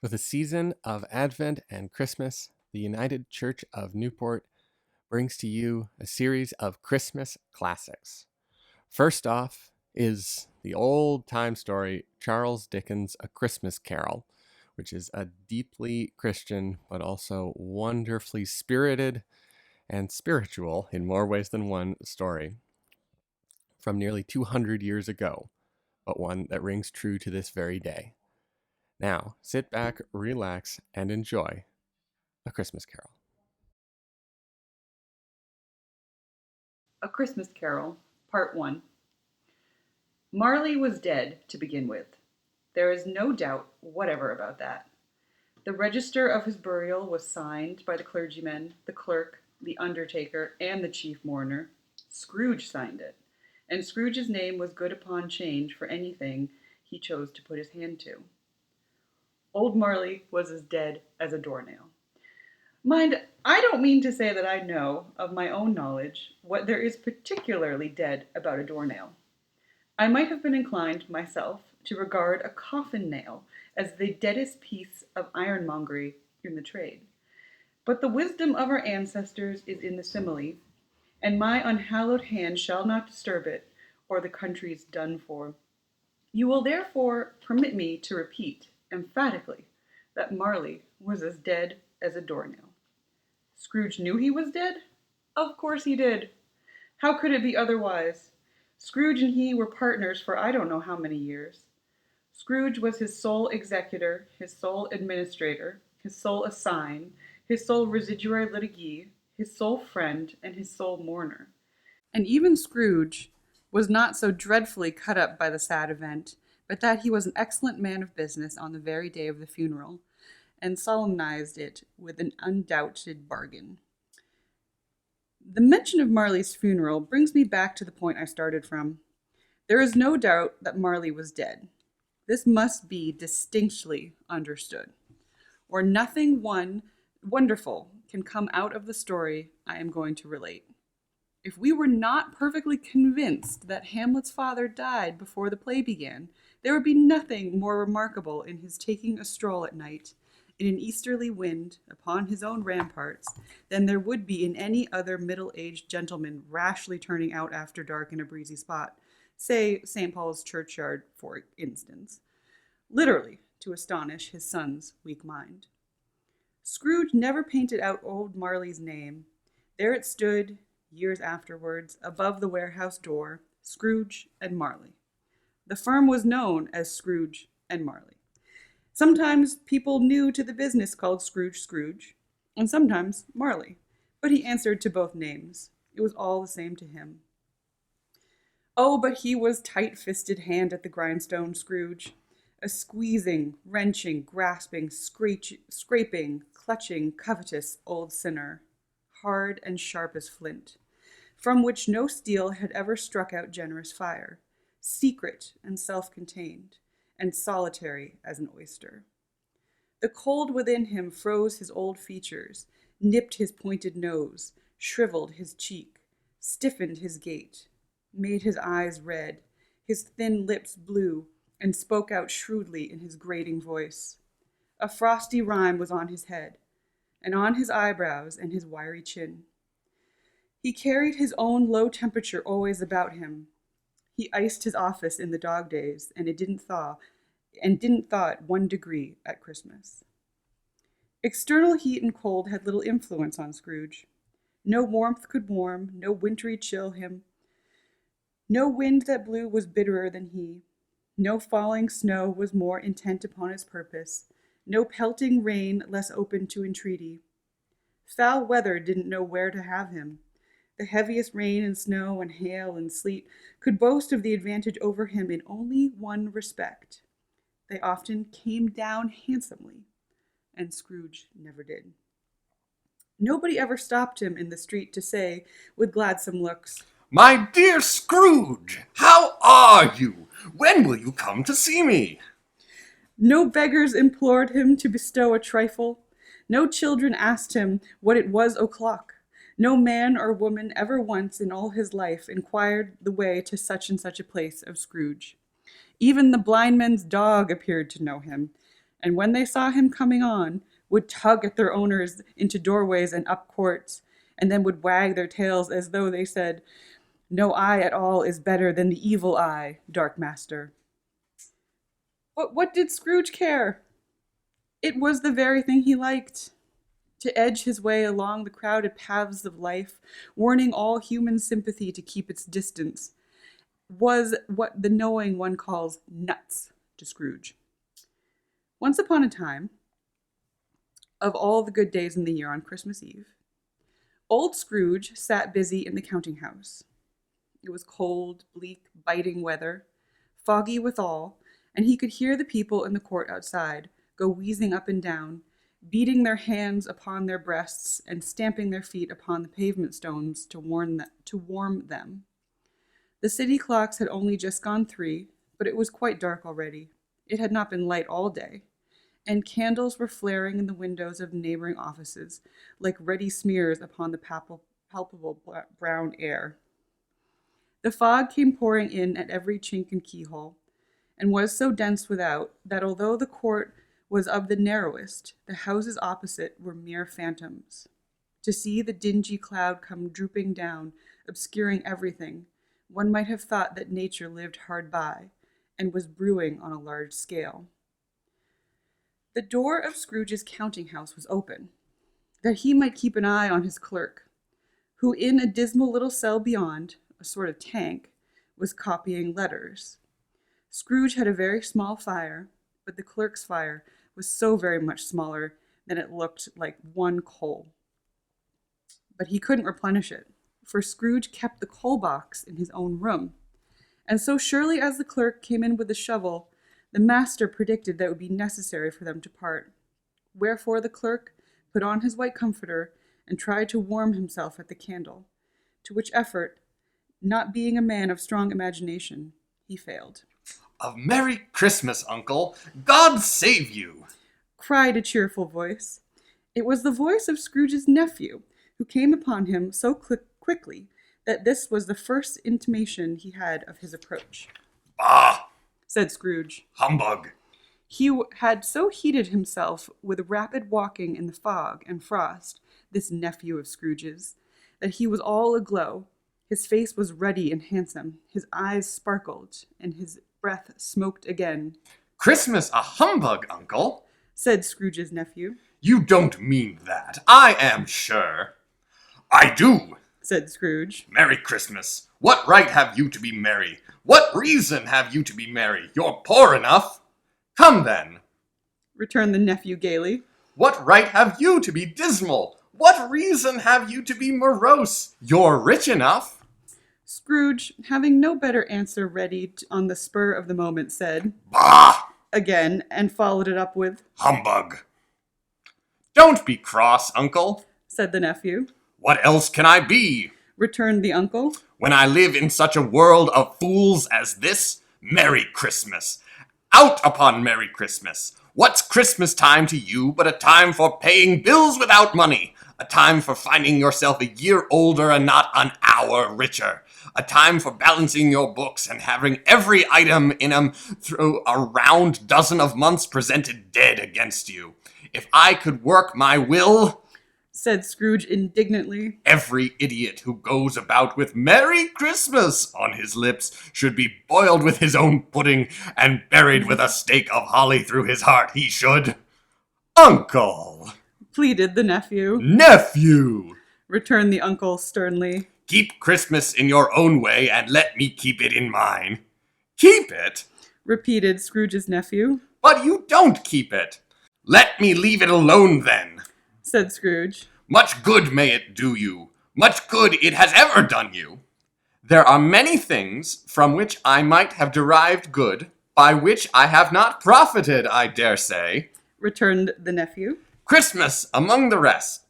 For the season of Advent and Christmas, the United Church of Newport brings to you a series of Christmas classics. First off is the old time story Charles Dickens' A Christmas Carol, which is a deeply Christian but also wonderfully spirited and spiritual in more ways than one story from nearly 200 years ago, but one that rings true to this very day. Now, sit back, relax, and enjoy A Christmas Carol. A Christmas Carol, Part 1. Marley was dead, to begin with. There is no doubt whatever about that. The register of his burial was signed by the clergyman, the clerk, the undertaker, and the chief mourner. Scrooge signed it, and Scrooge's name was good upon change for anything he chose to put his hand to. Old Marley was as dead as a doornail. Mind, I don't mean to say that I know, of my own knowledge, what there is particularly dead about a doornail. I might have been inclined, myself, to regard a coffin nail as the deadest piece of ironmongery in the trade. But the wisdom of our ancestors is in the simile, and my unhallowed hand shall not disturb it, or the country's done for. You will therefore permit me to repeat, emphatically, that Marley was as dead as a doornail. Scrooge knew he was dead? Of course he did. How could it be otherwise? Scrooge and he were partners for I don't know how many years. Scrooge was his sole executor, his sole administrator, his sole assign, his sole residuary litigee, his sole friend, and his sole mourner. And even Scrooge was not so dreadfully cut up by the sad event, but that he was an excellent man of business on the very day of the funeral, and solemnized it with an undoubted bargain. The mention of Marley's funeral brings me back to the point I started from. There is no doubt that Marley was dead. This must be distinctly understood, or nothing wonderful can come out of the story I am going to relate. If we were not perfectly convinced that Hamlet's father died before the play began, there would be nothing more remarkable in his taking a stroll at night in an easterly wind upon his own ramparts than there would be in any other middle-aged gentleman rashly turning out after dark in a breezy spot, say St. Paul's churchyard, for instance, literally to astonish his son's weak mind. Scrooge never painted out old Marley's name. There it stood, years afterwards, above the warehouse door, Scrooge and Marley. The firm was known as Scrooge and Marley. Sometimes people new to the business called Scrooge, and sometimes Marley, but he answered to both names. It was all the same to him. Oh, but he was tight-fisted hand at the grindstone, Scrooge. A squeezing, wrenching, grasping, scraping, clutching, covetous old sinner, hard and sharp as flint, from which no steel had ever struck out generous fire, secret and self-contained, and solitary as an oyster. The cold within him froze his old features, nipped his pointed nose, shriveled his cheek, stiffened his gait, made his eyes red, his thin lips blue, and spoke out shrewdly in his grating voice. A frosty rime was on his head, and on his eyebrows and his wiry chin. He carried his own low temperature always about him. He iced his office in the dog days, and didn't thaw at 1 degree at Christmas. External heat and cold had little influence on Scrooge. No warmth could warm, no wintry chill him. No wind that blew was bitterer than he. No falling snow was more intent upon his purpose. No pelting rain less open to entreaty. Foul weather didn't know where to have him. The heaviest rain and snow and hail and sleet could boast of the advantage over him in only one respect. They often came down handsomely, and Scrooge never did. Nobody ever stopped him in the street to say, with gladsome looks, "My dear Scrooge, how are you? When will you come to see me?" No beggars implored him to bestow a trifle. No children asked him what it was o'clock. No man or woman ever once in all his life inquired the way to such and such a place of Scrooge. Even the blind man's dog appeared to know him, and when they saw him coming on, would tug at their owners into doorways and up courts, and then would wag their tails as though they said, "No eye at all is better than the evil eye, dark master." But what did Scrooge care? It was the very thing he liked. To edge his way along the crowded paths of life, warning all human sympathy to keep its distance, was what the knowing one calls nuts to Scrooge. Once upon a time, of all the good days in the year on Christmas Eve, old Scrooge sat busy in the counting house. It was cold, bleak, biting weather, foggy withal, and he could hear the people in the court outside go wheezing up and down, beating their hands upon their breasts and stamping their feet upon the pavement stones to warm them. The city clocks had only just gone 3, but it was quite dark already. It had not been light all day, and candles were flaring in the windows of neighboring offices, like ruddy smears upon the palpable brown air. The fog came pouring in at every chink and keyhole, and was so dense without that although the court was of the narrowest, the houses opposite were mere phantoms. To see the dingy cloud come drooping down, obscuring everything, one might have thought that nature lived hard by, and was brewing on a large scale. The door of Scrooge's counting house was open, that he might keep an eye on his clerk, who in a dismal little cell beyond, a sort of tank, was copying letters. Scrooge had a very small fire, but the clerk's fire was so very much smaller that it looked like one coal. But he couldn't replenish it, for Scrooge kept the coal box in his own room, and so surely as the clerk came in with the shovel, the master predicted that it would be necessary for them to part. Wherefore the clerk put on his white comforter and tried to warm himself at the candle, to which effort, not being a man of strong imagination, he failed. "A Merry Christmas, Uncle! God save you!" cried a cheerful voice. It was the voice of Scrooge's nephew, who came upon him so quickly that this was the first intimation he had of his approach. "Bah!" said Scrooge. "Humbug!" He had so heated himself with rapid walking in the fog and frost, this nephew of Scrooge's, that he was all aglow. His face was ruddy and handsome, his eyes sparkled, and his breath smoked again. "Christmas a humbug, Uncle?" said Scrooge's nephew. "You don't mean that, I am sure." "I do," said Scrooge. "Merry Christmas. What right have you to be merry? What reason have you to be merry? You're poor enough." "Come then," returned the nephew gaily. "What right have you to be dismal? What reason have you to be morose? You're rich enough." Scrooge, having no better answer ready on the spur of the moment, said, "Bah!" again, and followed it up with, "Humbug." "Don't be cross, Uncle," said the nephew. "What else can I be?" returned the uncle. "When I live in such a world of fools as this, Merry Christmas. Out upon Merry Christmas. What's Christmas time to you but a time for paying bills without money? A time for finding yourself a year older and not an hour richer. A time for balancing your books and having every item in 'em through a round dozen of months presented dead against you. If I could work my will," said Scrooge indignantly, "every idiot who goes about with Merry Christmas on his lips should be boiled with his own pudding and buried with a stake of holly through his heart, he should." "Uncle!" pleaded the nephew. "Nephew!" returned the uncle sternly. "Keep Christmas in your own way and let me keep it in mine." "Keep it?" repeated Scrooge's nephew. "But you don't keep it." "Let me leave it alone then," said Scrooge. "Much good may it do you. Much good it has ever done you." "There are many things from which I might have derived good, by which I have not profited, I dare say," returned the nephew. "Christmas among the rest.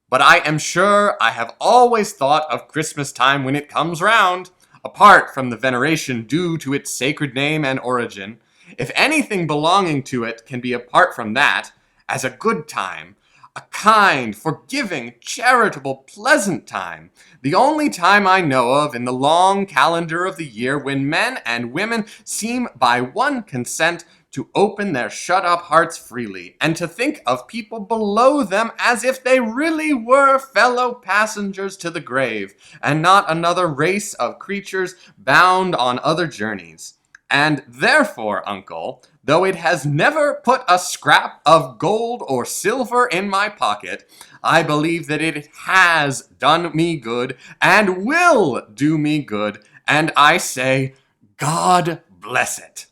But I am sure I have always thought of Christmas time when it comes round, apart from the veneration due to its sacred name and origin, if anything belonging to it can be apart from that, as a good time, a kind, forgiving, charitable, pleasant time, the only time I know of in the long calendar of the year when men and women seem by one consent to open their shut-up hearts freely, and to think of people below them as if they really were fellow passengers to the grave, and not another race of creatures bound on other journeys. And therefore, uncle, though it has never put a scrap of gold or silver in my pocket, I believe that it has done me good, and will do me good, and I say, God bless it.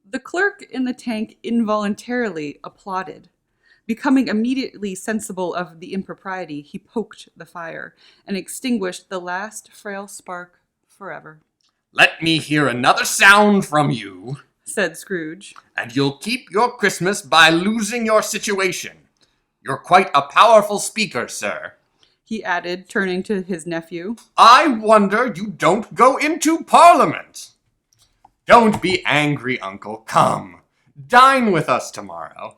The clerk in the tank involuntarily applauded. Becoming immediately sensible of the impropriety, he poked the fire and extinguished the last frail spark forever. Let me hear another sound from you, said Scrooge. and you'll keep your Christmas by losing your situation. You're quite a powerful speaker, sir, he added, turning to his nephew. I wonder you don't go into Parliament. Don't be angry, Uncle. Come, dine with us tomorrow.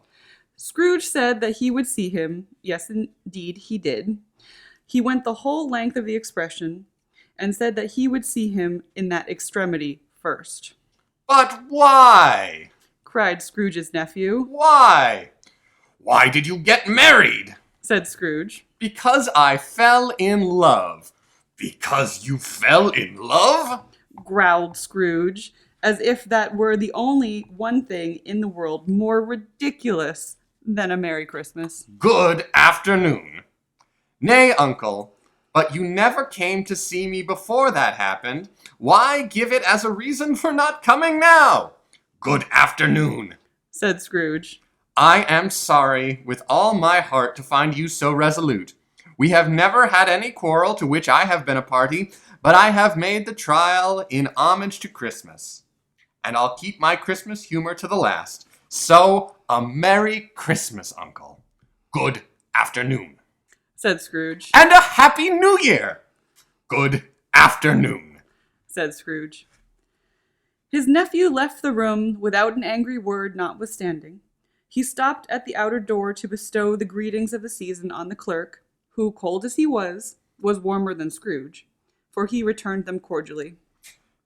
Scrooge said that he would see him. Yes, indeed, he did. He went the whole length of the expression, and said that he would see him in that extremity first. But why? Cried Scrooge's nephew. Why? Why did you get married? Said Scrooge. Because I fell in love. Because you fell in love? Growled Scrooge, as if that were the only one thing in the world more ridiculous than a Merry Christmas. Good afternoon. Nay, Uncle, but you never came to see me before that happened. Why give it as a reason for not coming now? Good afternoon, said Scrooge. I am sorry with all my heart to find you so resolute. We have never had any quarrel to which I have been a party, but I have made the trial in homage to Christmas. And I'll keep my Christmas humor to the last. So, a Merry Christmas, Uncle. Good afternoon, said Scrooge. and a Happy New Year. Good afternoon, said Scrooge. His nephew left the room without an angry word notwithstanding. He stopped at the outer door to bestow the greetings of the season on the clerk, who, cold as he was warmer than Scrooge, for he returned them cordially.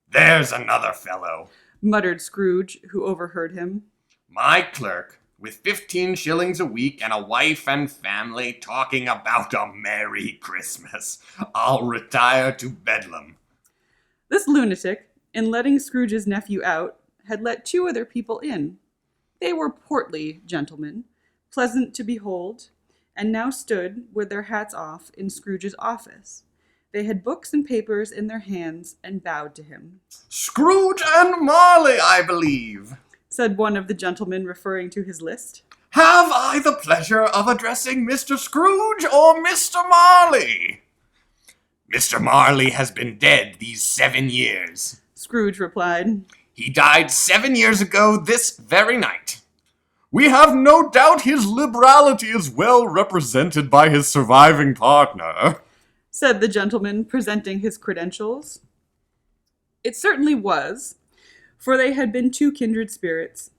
There's another fellow, muttered Scrooge, who overheard him. My clerk, with 15 shillings a week and a wife and family, talking about a Merry Christmas. I'll retire to Bedlam. This lunatic, in letting Scrooge's nephew out, had let 2 other people in. They were portly gentlemen, pleasant to behold, and now stood, with their hats off, in Scrooge's office. They had books and papers in their hands and bowed to him. Scrooge and Marley, I believe, said one of the gentlemen, referring to his list. Have I the pleasure of addressing Mr. Scrooge or Mr. Marley? Mr. Marley has been dead these 7 years, Scrooge replied. He died 7 years ago this very night. We have no doubt his liberality is well represented by his surviving partner, said the gentleman, presenting his credentials. It certainly was, for they had been 2 kindred spirits.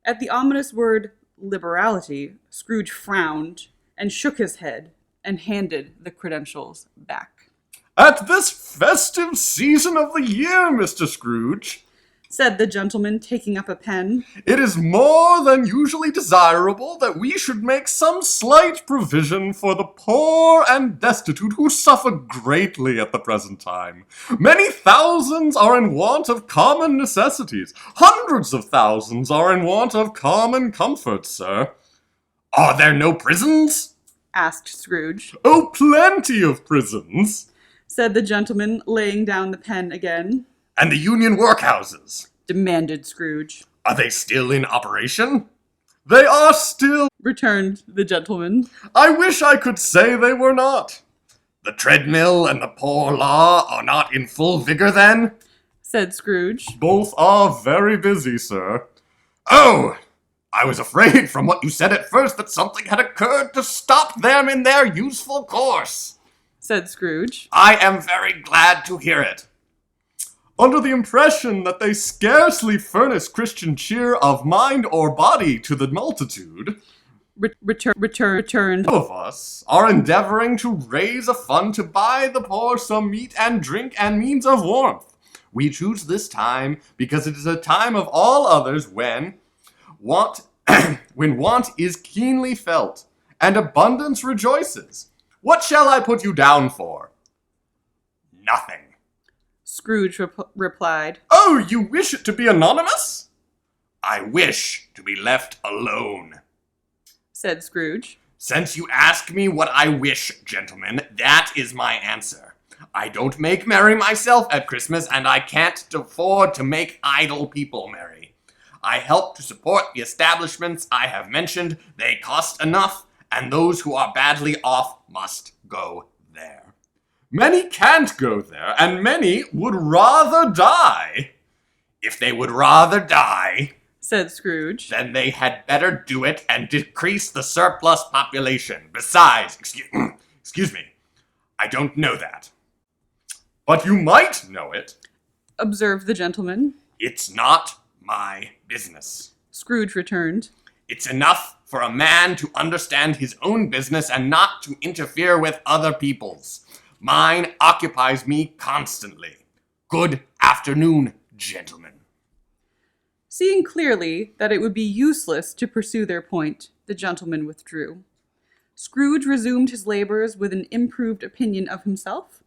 At the ominous word liberality, Scrooge frowned and shook his head and handed the credentials back. At this festive season of the year, Mr. Scrooge, said the gentleman, taking up a pen, it is more than usually desirable that we should make some slight provision for the poor and destitute who suffer greatly at the present time. Many thousands are in want of common necessities. Hundreds of thousands are in want of common comforts, sir. Are there no prisons? asked Scrooge. Oh, plenty of prisons, said the gentleman, laying down the pen again. And the union workhouses? Demanded Scrooge. Are they still in operation? They are still, returned the gentleman. I wish I could say they were not. The treadmill and the poor law are not in full vigor then? Said Scrooge. Both are very busy, sir. Oh, I was afraid from what you said at first that something had occurred to stop them in their useful course, said Scrooge. I am very glad to hear it. Under the impression that they scarcely furnish Christian cheer of mind or body to the multitude, returned. Some of us are endeavoring to raise a fund to buy the poor some meat and drink and means of warmth. We choose this time because it is a time of all others when want when want is keenly felt, and abundance rejoices. What shall I put you down for? Nothing. Scrooge replied. Oh, you wish it to be anonymous? I wish to be left alone. Said Scrooge. Since you ask me what I wish, gentlemen, that is my answer. I don't make merry myself at Christmas, and I can't afford to make idle people merry. I help to support the establishments I have mentioned. They cost enough, and those who are badly off must go there. Many can't go there, and many would rather die. If they would rather die, said Scrooge, then they had better do it and decrease the surplus population. Besides, excuse me, I don't know that. But you might know it, observed the gentleman. It's not my business. Scrooge returned. It's enough for a man to understand his own business and not to interfere with other people's. Mine occupies me constantly. Good afternoon, gentlemen. Seeing clearly that it would be useless to pursue their point, the gentleman withdrew. Scrooge resumed his labors with an improved opinion of himself,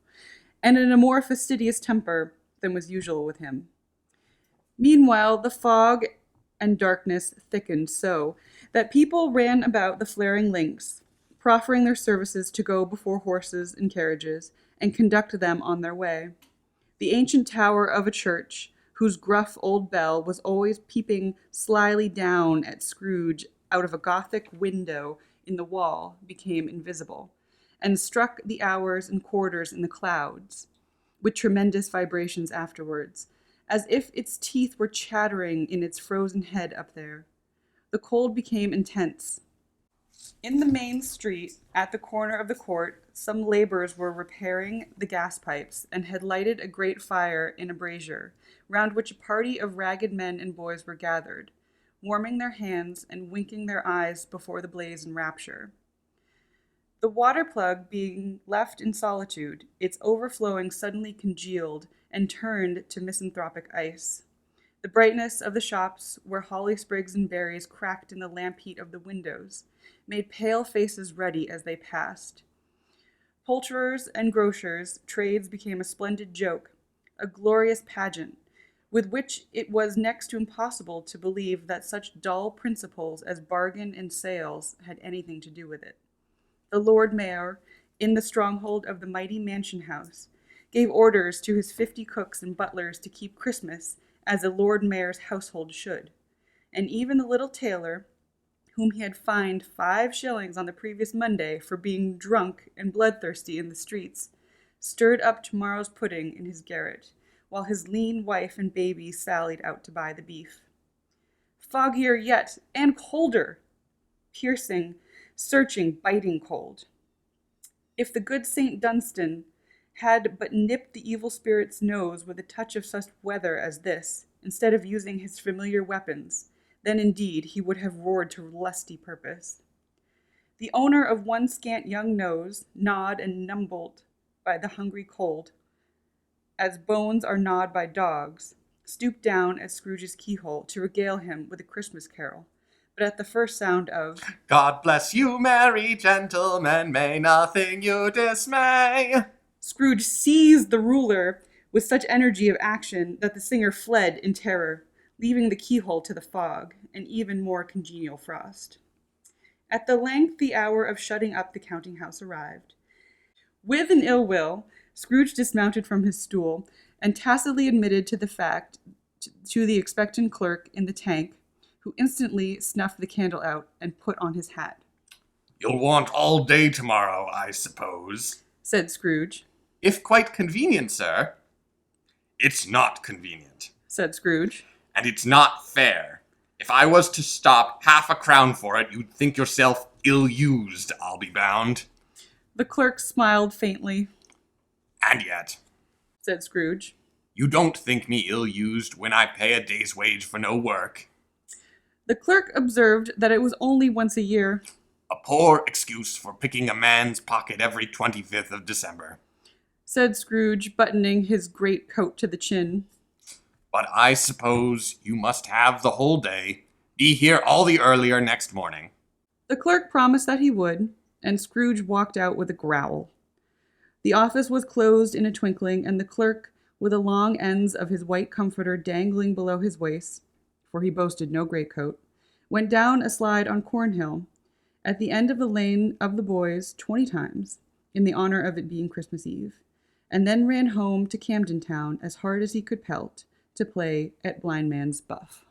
and in a more fastidious temper than was usual with him. Meanwhile, the fog and darkness thickened so that people ran about the flaring links, proffering their services to go before horses and carriages and conduct them on their way. The ancient tower of a church, whose gruff old bell was always peeping slyly down at Scrooge out of a Gothic window in the wall, became invisible, and struck the hours and quarters in the clouds, with tremendous vibrations afterwards, as if its teeth were chattering in its frozen head up there. The cold became intense. In the main street, at the corner of the court, some laborers were repairing the gas pipes and had lighted a great fire in a brazier, round which a party of ragged men and boys were gathered, warming their hands and winking their eyes before the blaze in rapture. The water plug being left in solitude, its overflowing suddenly congealed and turned to misanthropic ice. The brightness of the shops, where holly sprigs and berries cracked in the lamp heat of the windows, made pale faces ruddy as they passed. Poulterers and grocers' trades became a splendid joke, a glorious pageant, with which it was next to impossible to believe that such dull principles as bargain and sales had anything to do with it. The Lord Mayor, in the stronghold of the mighty mansion house, gave orders to his 50 cooks and butlers to keep Christmas as a Lord Mayor's household should, and even the little tailor, whom he had fined 5 shillings on the previous Monday for being drunk and bloodthirsty in the streets, stirred up tomorrow's pudding in his garret, while his lean wife and baby sallied out to buy the beef. Foggier yet, and colder, piercing, searching, biting cold. If the good St. Dunstan had but nipped the evil spirit's nose with a touch of such weather as this, instead of using his familiar weapons, then indeed he would have roared to lusty purpose. The owner of one scant young nose, gnawed and numbed by the hungry cold, as bones are gnawed by dogs, stooped down at Scrooge's keyhole to regale him with a Christmas carol. But at the first sound of God bless you, merry gentlemen, may nothing you dismay, Scrooge seized the ruler with such energy of action that the singer fled in terror, leaving the keyhole to the fog, and even more congenial frost. At the length the hour of shutting up the counting-house arrived. With an ill will, Scrooge dismounted from his stool, and tacitly admitted to the fact to the expectant clerk in the tank, who instantly snuffed the candle out and put on his hat. You'll want all day tomorrow, I suppose, said Scrooge. If quite convenient, sir. It's not convenient, said Scrooge. And it's not fair. If I was to stop half a crown for it, you'd think yourself ill-used, I'll be bound. The clerk smiled faintly. And yet, said Scrooge, you don't think me ill-used when I pay a day's wage for no work. The clerk observed that it was only once a year. A poor excuse for picking a man's pocket every 25th of December, said Scrooge, buttoning his great coat to the chin. But I suppose you must have the whole day. Be here all the earlier next morning. The clerk promised that he would, and Scrooge walked out with a growl. The office was closed in a twinkling, and the clerk, with the long ends of his white comforter dangling below his waist, for he boasted no greatcoat, went down a slide on Cornhill, at the end of the lane of the boys 20 times, in the honor of it being Christmas Eve, and then ran home to Camden Town as hard as he could pelt to play at Blind Man's Buff.